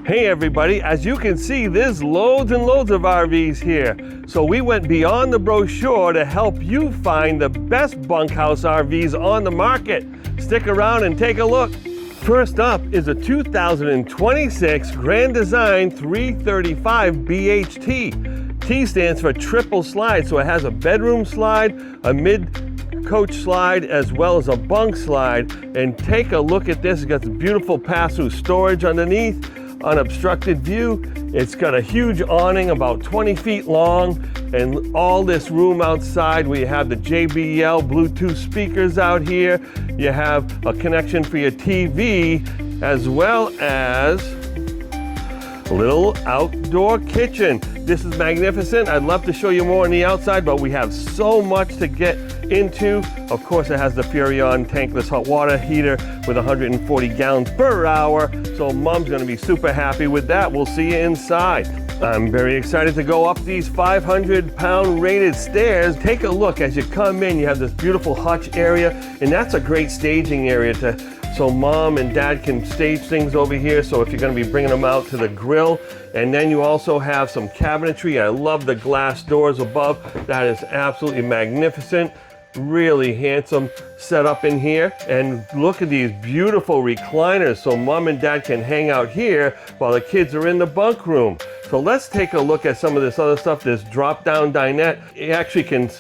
Hey everybody, as you can see, there's loads and loads of RVs here. So we went beyond the brochure to help you find the best bunkhouse RVs on the market. Stick around and take a look. First up is a 2026 Grand Design 335 BHT. T stands for triple slide, so it has a bedroom slide, a mid-coach slide, as well as a bunk slide. And take a look at this. It's got the beautiful pass-through storage underneath. Unobstructed view. It's got a huge awning about 20 feet long, and all this room outside. We have the JBL Bluetooth speakers out here. You have a connection for your TV, as well as a little outdoor kitchen. This is magnificent. I'd love to show you more on the outside, but we have so much to get into. Of course, it has the Furrion tankless hot water heater with 140 gallons per hour. So mom's gonna be super happy with that. We'll see you inside. I'm very excited to go up these 500-pound rated stairs. Take a look as you come in. You have this beautiful hutch area, and that's a great staging area so mom and dad can stage things over here. So if you're gonna be bringing them out to the grill. And then you also have some cabinetry. I love the glass doors above. That is absolutely magnificent. Really handsome setup in here. And look at these beautiful recliners so mom and dad can hang out here while the kids are in the bunk room. So let's take a look at some of this other stuff. This drop down dinette. It actually can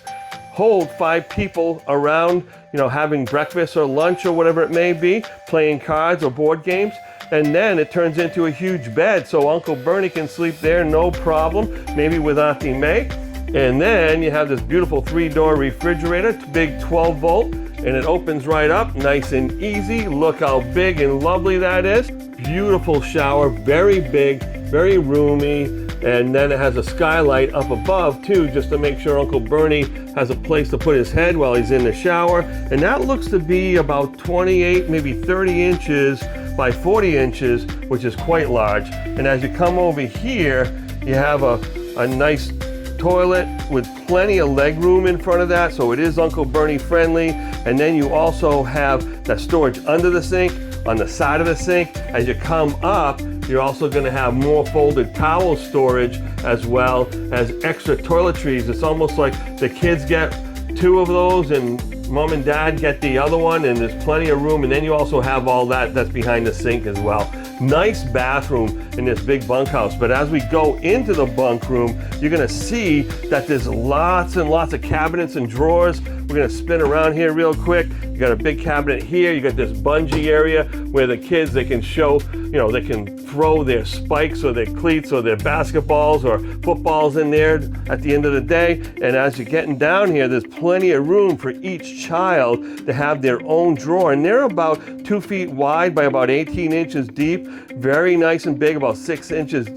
hold 5 people around, having breakfast or lunch or whatever it may be, playing cards or board games. And then it turns into a huge bed, so Uncle Bernie can sleep there, no problem, maybe with Auntie May. And then you have this beautiful 3-door refrigerator, big 12 volt, and it opens right up, nice and easy. Look how big and lovely that is. Beautiful shower, very big, very roomy. And then it has a skylight up above too, just to make sure Uncle Bernie has a place to put his head while he's in the shower. And that looks to be about 28, maybe 30 inches by 40 inches, which is quite large. And as you come over here, you have a nice toilet with plenty of leg room in front of that, so it is Uncle Bernie friendly. And then you also have that storage under the sink, on the side of the sink. As you come up, you're also going to have more folded towel storage, as well as extra toiletries. It's almost like the kids get 2 of those and mom and dad get the other one, and there's plenty of room. And then you also have all that's behind the sink as well. Nice bathroom in this big bunkhouse. But as we go into the bunk room, you're gonna see that there's lots and lots of cabinets and drawers. We're gonna spin around here real quick. You got a big cabinet here. You got this bungee area where the kids, they can show, they can throw their spikes or their cleats or their basketballs or footballs in there at the end of the day. And as you're getting down here, there's plenty of room for each child to have their own drawer. And they're about 2 feet wide by about 18 inches deep. Very nice and big, about 6 inches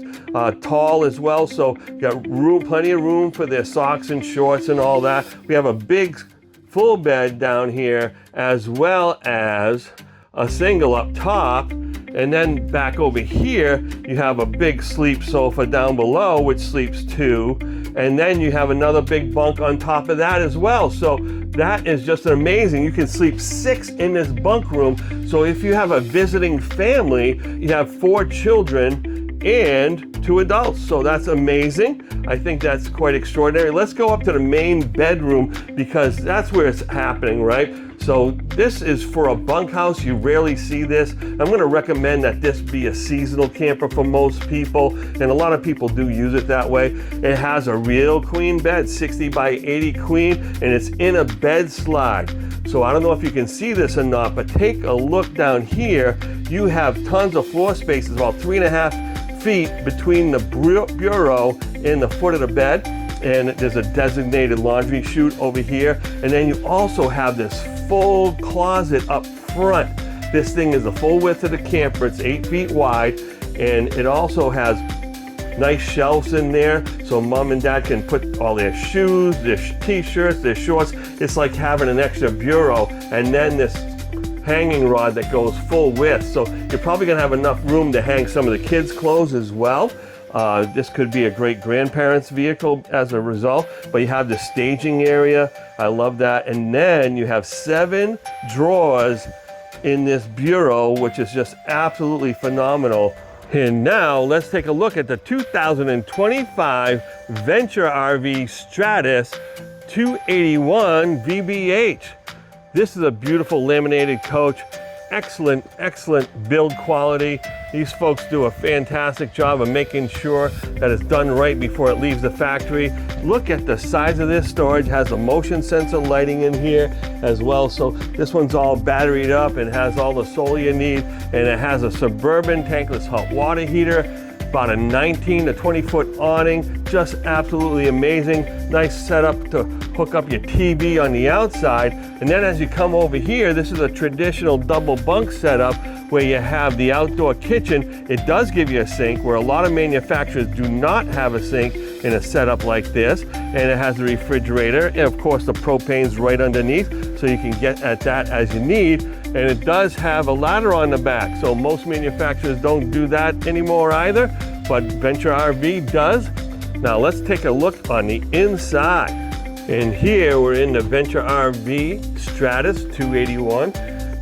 tall as well. So you got room, plenty of room for their socks and shorts and all that. We have a big full bed down here, as well as a single up top. And then back over here, you have a big sleep sofa down below, which sleeps 2. And then you have another big bunk on top of that as well. So that is just amazing. You can sleep 6 in this bunk room. So if you have a visiting family, you have 4 children and 2 adults. So that's amazing. I think that's quite extraordinary. Let's go up to the main bedroom, because that's where it's happening, right? So this is for a bunkhouse. You rarely see this. I'm going to recommend that this be a seasonal camper for most people, and a lot of people do use it that way. It has a real queen bed, 60 by 80 queen, and it's in a bed slide. So I don't know if you can see this or not, but take a look down here. You have tons of floor space. It's about 3.5 feet between the bureau and the foot of the bed. And there's a designated laundry chute over here. And then you also have this full closet up front. This thing is the full width of the camper. It's 8 feet wide, and it also has nice shelves in there, so mom and dad can put all their shoes, their t-shirts, their shorts. It's like having an extra bureau, and then this hanging rod that goes full width. So you're probably gonna have enough room to hang some of the kids' clothes as well. This could be a great grandparents vehicle as a result, but you have the staging area. I love that. And then you have 7 drawers in this bureau, which is just absolutely phenomenal. And now let's take a look at the 2025 Venture RV Stratus 281 VBH. This is a beautiful laminated coach. Excellent build quality. These folks do a fantastic job of making sure that it's done right before it leaves the factory. Look at the size of this storage. It has a motion sensor lighting in here as well. So this one's all batteried up and has all the solar you need. And it has a Suburban tankless hot water heater, about a 19 to 20 foot awning. Just absolutely amazing. Nice setup to hook up your TV on the outside. And then as you come over here, this is a traditional double bunk setup where you have the outdoor kitchen. It does give you a sink, where a lot of manufacturers do not have a sink in a setup like this. And it has a refrigerator, and of course the propane's right underneath, so you can get at that as you need. And it does have a ladder on the back, so most manufacturers don't do that anymore either, but Venture RV does. Now let's take a look on the inside. And here we're in the Venture RV Stratus 281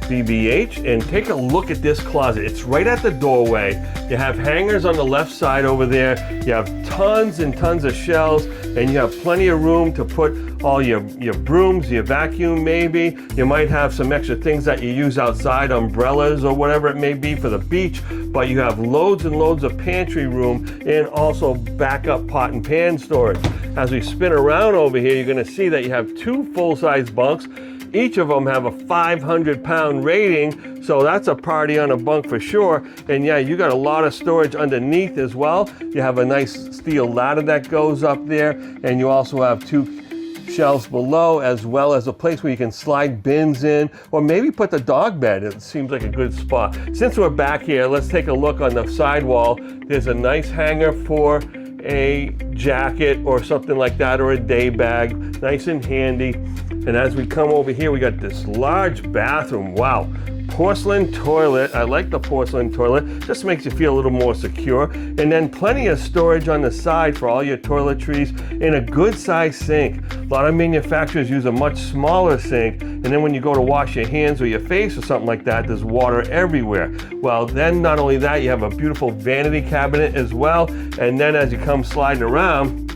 VBH, and take a look at this closet. It's right at the doorway. You have hangers on the left side over there. You have tons and tons of shelves, and you have plenty of room to put all your brooms, your vacuum maybe. You might have some extra things that you use outside, umbrellas or whatever it may be for the beach, but you have loads and loads of pantry room and also backup pot and pan storage. As we spin around over here, you're gonna see that you have two full-size bunks. Each of them have a 500-pound rating, so that's a party on a bunk for sure. And yeah, you got a lot of storage underneath as well. You have a nice steel ladder that goes up there, and you also have two shelves below, as well as a place where you can slide bins in, or maybe put the dog bed. It seems like a good spot. Since we're back here, let's take a look on the sidewall. There's a nice hanger for a jacket or something like that, or a day bag, nice and handy. And as we come over here, we got this large bathroom. Wow, porcelain toilet. I like the porcelain toilet. Just makes you feel a little more secure. And then plenty of storage on the side for all your toiletries, and a good size sink. A lot of manufacturers use a much smaller sink, and then when you go to wash your hands or your face or something like that, there's water everywhere. Well, then not only that, you have a beautiful vanity cabinet as well. And then as you come sliding around,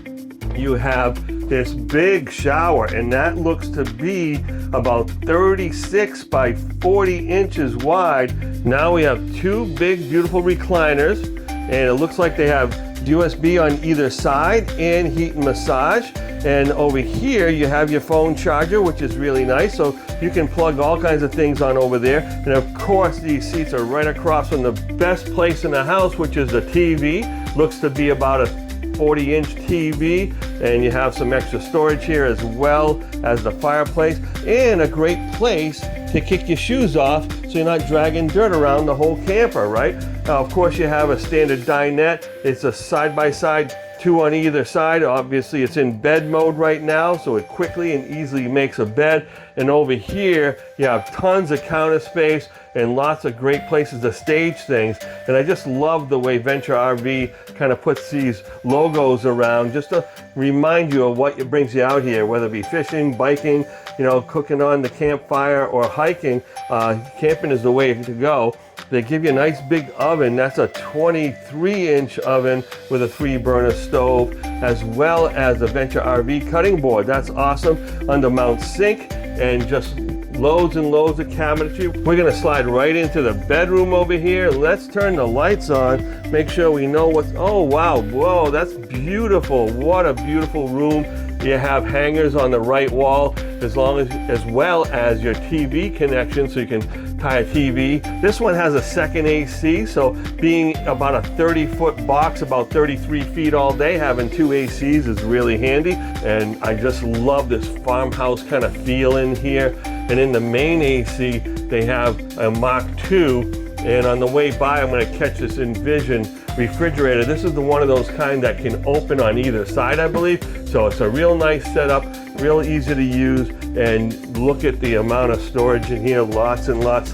you have this big shower, and that looks to be about 36 by 40 inches wide. Now we have two big beautiful recliners, and it looks like they have USB on either side and heat and massage. And over here you have your phone charger, which is really nice, so you can plug all kinds of things on over there. And of course these seats are right across from the best place in the house, which is the TV. Looks to be about a 40-inch TV, and you have some extra storage here as well as the fireplace, and a great place to kick your shoes off so you're not dragging dirt around the whole camper, right? Now, of course, you have a standard dinette. It's a side-by-side, two on either side. Obviously, it's in bed mode right now, so it quickly and easily makes a bed. And over here, you have tons of counter space and lots of great places to stage things. And I just love the way Venture RV kind of puts these logos around just to remind you of what it brings you out here, whether it be fishing, biking, you know, cooking on the campfire, or hiking. Camping is the way to go. They give you a nice big oven. That's a 23-inch oven with a 3-burner stove, as well as a Venture RV cutting board. That's awesome. Undermount sink, and just loads and loads of cabinetry. We're gonna slide right into the bedroom over here. Let's turn the lights on, make sure we know what's, oh wow, whoa, that's beautiful. What a beautiful room. You have hangers on the right wall, as well as your TV connection, so you can tie a TV. This one has a second AC, so being about a 30-foot box, about 33 feet all day, having two ACs is really handy. And I just love this farmhouse kind of feel in here. And in the main AC, they have a Mark II. And on the way by, I'm gonna catch this Envision refrigerator. This is the one of those kind that can open on either side, I believe. So it's a real nice setup, real easy to use, and look at the amount of storage in here. Lots and lots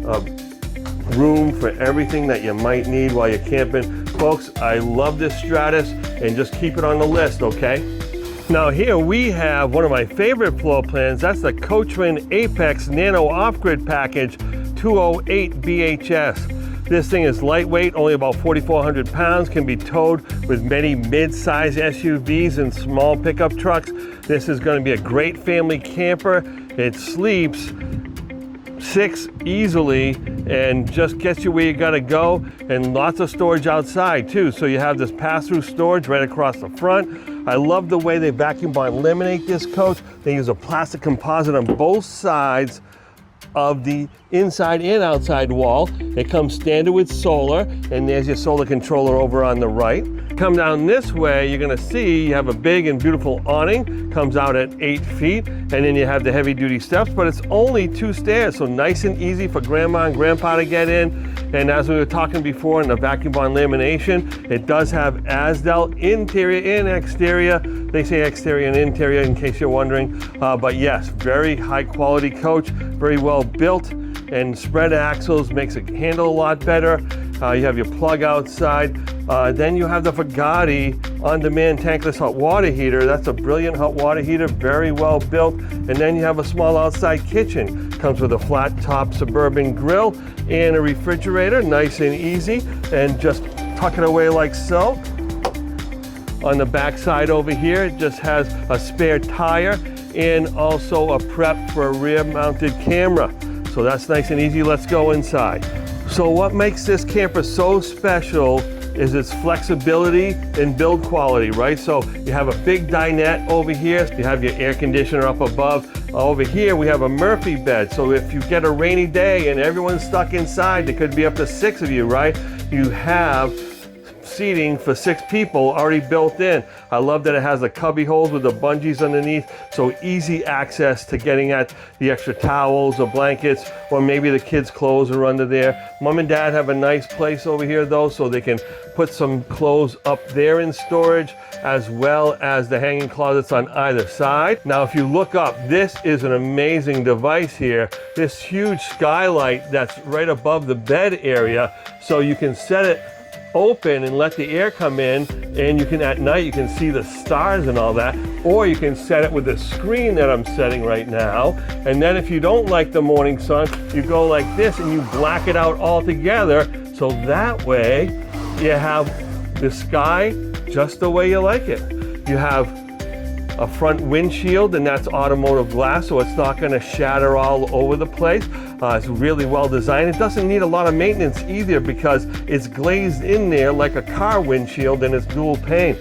of room for everything that you might need while you're camping. Folks, I love this Stratus, and just keep it on the list, okay? Now here we have one of my favorite floor plans. That's the Coachman Apex Nano Off-Grid Package 208 BHS. This thing is lightweight, only about 4,400 pounds, can be towed with many mid-size SUVs and small pickup trucks. This is going to be a great family camper. It sleeps 6 easily and just gets you where you gotta go, and lots of storage outside too. So you have this pass-through storage right across the front. I love the way they vacuum bond laminate this coach. They use a plastic composite on both sides of the inside and outside wall. It comes standard with solar, and there's your solar controller over on the right. Come down this way, you're gonna see you have a big and beautiful awning, comes out at 8 feet, and then you have the heavy duty steps, but it's only 2 stairs, so nice and easy for grandma and grandpa to get in. And as we were talking before in the vacuum bond lamination, it does have ASDEL interior and exterior. They say exterior and interior in case you're wondering, but yes, very high quality coach, very well built, and spread axles makes it handle a lot better. You have your plug outside. Then you have the Fagatti on-demand tankless hot water heater. That's a brilliant hot water heater, very well built. And then you have a small outside kitchen. Comes with a flat top Suburban grill and a refrigerator, nice and easy. And just tuck it away like so. On the back side over here, it just has a spare tire and also a prep for a rear-mounted camera. So that's nice and easy. Let's go inside. So what makes this camper so special is its flexibility and build quality, right? So you have a big dinette over here. You have your air conditioner up above. Over here, we have a Murphy bed. So if you get a rainy day and everyone's stuck inside, there could be up to 6 of you, right? You have seating for 6 people already built in. I love that it has the cubby holes with the bungees underneath, so easy access to getting at the extra towels or blankets, or maybe the kids' clothes are under there. Mom and dad have a nice place over here though, so they can put some clothes up there in storage, as well as the hanging closets on either side. Now if you look up, this is an amazing device here. This huge skylight that's right above the bed area, so you can set it open and let the air come in, and you can, at night, you can see the stars and all that, or you can set it with the screen that I'm setting right now. And then if you don't like the morning sun, you go like this and you black it out altogether, so that way you have the sky just the way you like it. You have a front windshield, and that's automotive glass, so it's not going to shatter all over the place. It's really well designed. It doesn't need a lot of maintenance either because it's glazed in there like a car windshield, and it's dual pane.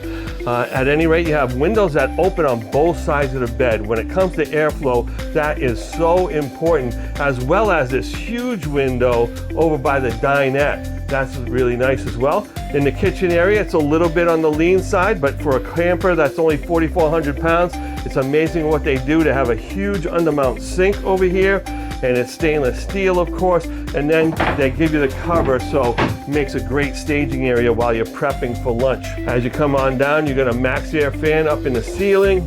At any rate, you have windows that open on both sides of the bed. When it comes to airflow, that is so important, as well as this huge window over by the dinette. That's really nice as well. In the kitchen area, it's a little bit on the lean side, but for a camper that's only 4,400 pounds, it's amazing what they do to have a huge undermount sink over here, and it's stainless steel, of course, and then they give you the cover, so it makes a great staging area while you're prepping for lunch. As you come on down, you got a max air fan up in the ceiling,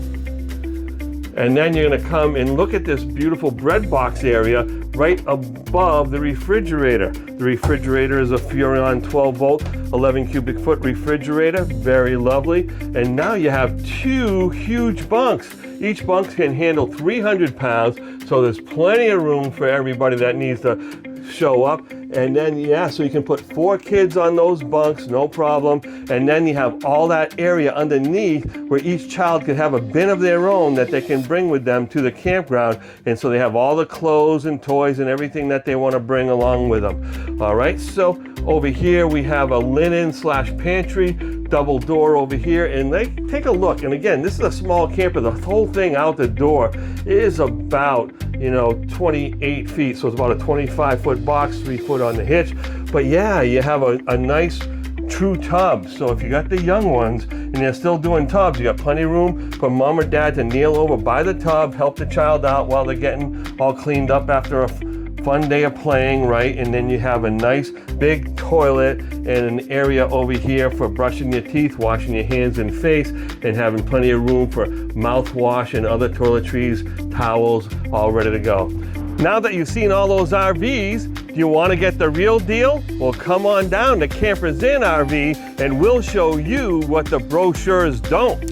and then you're gonna come and look at this beautiful bread box area right above the refrigerator. The refrigerator is a Furrion 12 volt, 11 cubic foot refrigerator, very lovely. And now you have 2 huge bunks. Each bunk can handle 300 pounds, so there's plenty of room for everybody that needs to show up. And then, yeah, so you can put 4 kids on those bunks, no problem. And then you have all that area underneath where each child can have a bin of their own that they can bring with them to the campground. And so they have all the clothes and toys and everything that they want to bring along with them. All right, so over here we have a linen / pantry, double door over here, and take a look. And again, this is a small camper. The whole thing out the door is about 28 feet, so it's about a 25-foot box, 3 foot on the hitch. But yeah, you have a nice true tub. So if you got the young ones and they're still doing tubs, you got plenty of room for mom or dad to kneel over by the tub, help the child out while they're getting all cleaned up after a fun day of playing, right? And then you have a nice big toilet and an area over here for brushing your teeth, washing your hands and face, and having plenty of room for mouthwash and other toiletries, towels, all ready to go. Now that you've seen all those RVs, do you want to get the real deal? Well, come on down to Campers Inn RV and we'll show you what the brochures don't.